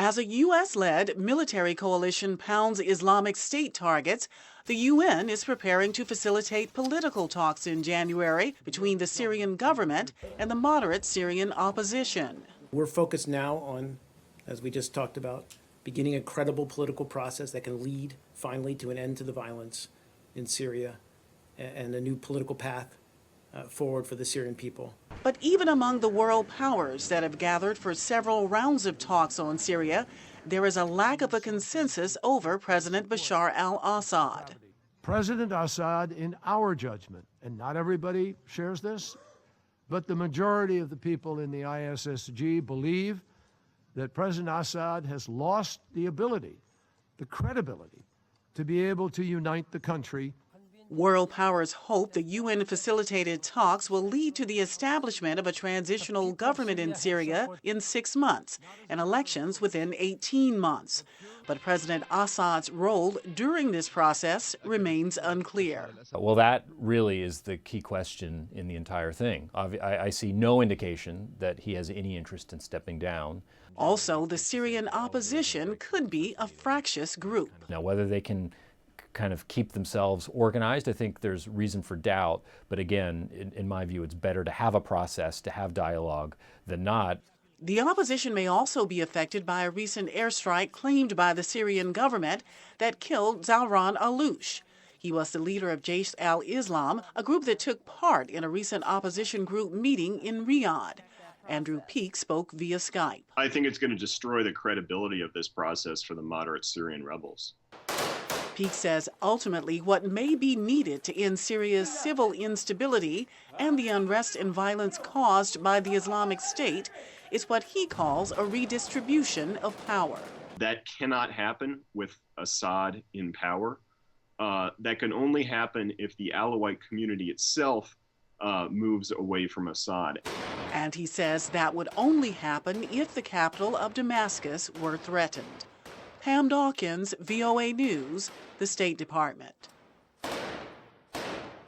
As a U.S.-led military coalition pounds Islamic State targets, the UN is preparing to facilitate political talks in January between the Syrian government and the moderate Syrian opposition. We're focused now on, as we just talked about, beginning a credible political process that can lead finally to an end to the violence in Syria and a new political path forward for the Syrian people. But even among the world powers that have gathered for several rounds of talks on Syria, there is a lack of a consensus over President Bashar al-Assad. President Assad, in our judgment, and not everybody shares this, but the majority of the people in the ISSG believe that President Assad has lost the ability, the credibility, to be able to unite the country. World powers hope the UN-facilitated talks will lead to the establishment of a transitional government in Syria in 6 months and elections within 18 months. But President Assad's role during this process remains unclear. Well, that really is the key question in the entire thing. I see no indication that he has any interest in stepping down. Also, the Syrian opposition could be a fractious group. Now, whether they can kind of keep themselves organized, I think there's reason for doubt. But again, in my view, it's better to have a process, to have dialogue, than not. The opposition may also be affected by a recent airstrike claimed by the Syrian government that killed Zahran al-Loush. He was the leader of Jaish al-Islam, a group that took part in a recent opposition group meeting in Riyadh. Andrew Peake spoke via Skype. I think it's going to destroy the credibility of this process for the moderate Syrian rebels. Peake says ultimately what may be needed to end Syria's civil instability and the unrest and violence caused by the Islamic State is what he calls a redistribution of power. That cannot happen with Assad in power. That can only happen if the Alawite community itself moves away from Assad. And he says that would only happen if the capital of Damascus were threatened. Pam Dockins, VOA News, the State Department.